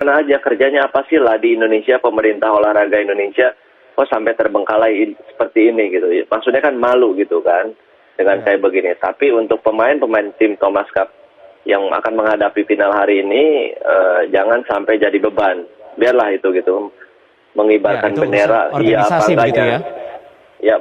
Mana aja kerjanya apa sih lah di Indonesia, pemerintah olahraga Indonesia kok sampai terbengkalai seperti ini gitu. Maksudnya kan malu gitu kan dengan kayak begini. Tapi untuk pemain-pemain tim Thomas Cup yang akan menghadapi final hari ini jangan sampai jadi beban. Biarlah itu gitu mengibarkan itu bendera iya apa organisasi begitu enggaknya. ya. Ya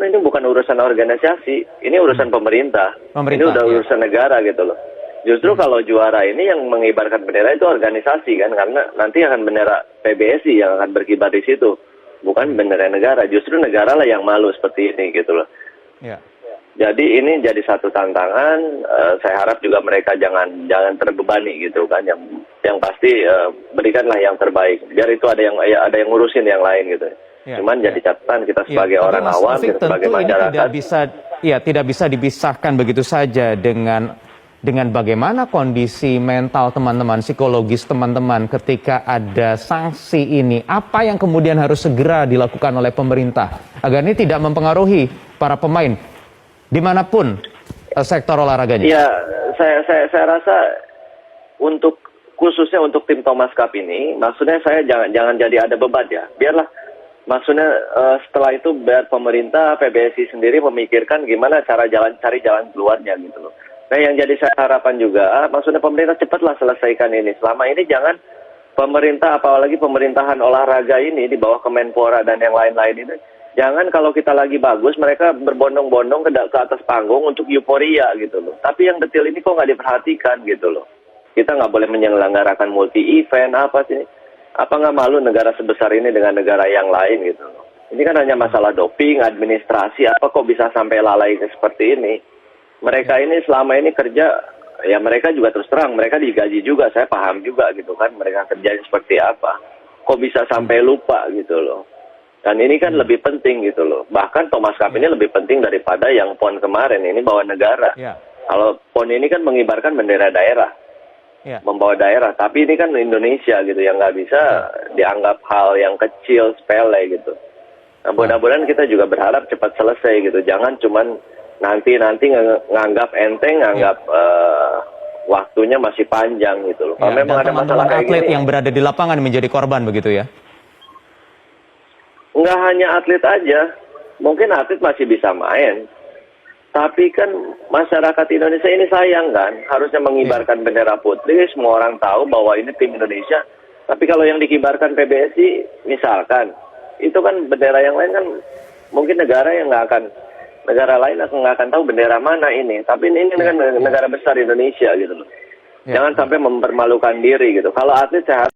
ini bukan urusan organisasi, ini urusan pemerintah. Ini udah urusan negara gitu loh. Justru kalau juara ini yang mengibarkan bendera itu organisasi kan, karena nanti akan bendera PBSI yang akan berkibar di situ, bukan bendera negara. Justru negara lah yang malu seperti ini gitu loh. Ya. Jadi ini jadi satu tantangan. Saya harap juga mereka jangan terbebani gitu kan. Yang pasti berikanlah yang terbaik. Biar itu ada yang ngurusin yang lain gitu. Ya, Cuman jadi catatan kita sebagai orang Mas awam, Taufik, kita sebagai tentu masyarakat ini tidak bisa dipisahkan begitu saja dengan bagaimana kondisi mental teman-teman, psikologis teman-teman ketika ada sanksi ini. Apa yang kemudian harus segera dilakukan oleh pemerintah agar ini tidak mempengaruhi para pemain dimanapun sektor olahraganya? Ya, saya rasa khususnya untuk tim Thomas Cup ini, maksudnya saya jangan jadi ada beban ya. Biarlah, maksudnya setelah itu biar pemerintah PBSI sendiri memikirkan gimana cari jalan keluarnya gitu loh. Nah yang jadi saya harapan juga, maksudnya pemerintah cepatlah selesaikan ini. Selama ini jangan pemerintah, apalagi pemerintahan olahraga ini di bawah Kemenpora dan yang lain-lain ini, jangan kalau kita lagi bagus mereka berbondong-bondong ke atas panggung untuk euforia gitu loh. Tapi yang detail ini kok nggak diperhatikan gitu loh. Kita nggak boleh menyelenggarakan multi event apa sih? Apa nggak malu negara sebesar ini dengan negara yang lain gitu loh. Ini kan hanya masalah doping, administrasi, apa kok bisa sampai lalai seperti ini. Mereka ini selama ini kerja, ya mereka juga terus terang, mereka digaji juga, saya paham juga gitu kan, mereka kerjanya seperti apa. Kok bisa sampai lupa gitu loh. Dan ini kan lebih penting gitu loh. Bahkan Thomas Cup ini lebih penting daripada yang PON kemarin, ini bawa negara. Kalau PON ini kan mengibarkan bendera daerah, membawa daerah. Tapi ini kan Indonesia gitu, yang nggak bisa dianggap hal yang kecil, sepele gitu. Nah mudah-mudahan kita juga berharap cepat selesai gitu, jangan cuman nanti nganggap enteng, nganggap waktunya masih panjang gitu loh. Kalau memang ada masalah kayak atlet gini, yang berada di lapangan menjadi korban begitu ya? nggak hanya atlet aja, mungkin atlet masih bisa main. Tapi kan masyarakat Indonesia ini sayang kan, harusnya mengibarkan bendera putih, semua orang tahu bahwa ini tim Indonesia. Tapi kalau yang dikibarkan PBSI, misalkan, itu kan bendera yang lain kan, mungkin negara lain nggak akan tahu bendera mana ini. Tapi ini kan negara besar Indonesia gitu loh. Jangan sampai mempermalukan diri gitu. Kalau atlet saya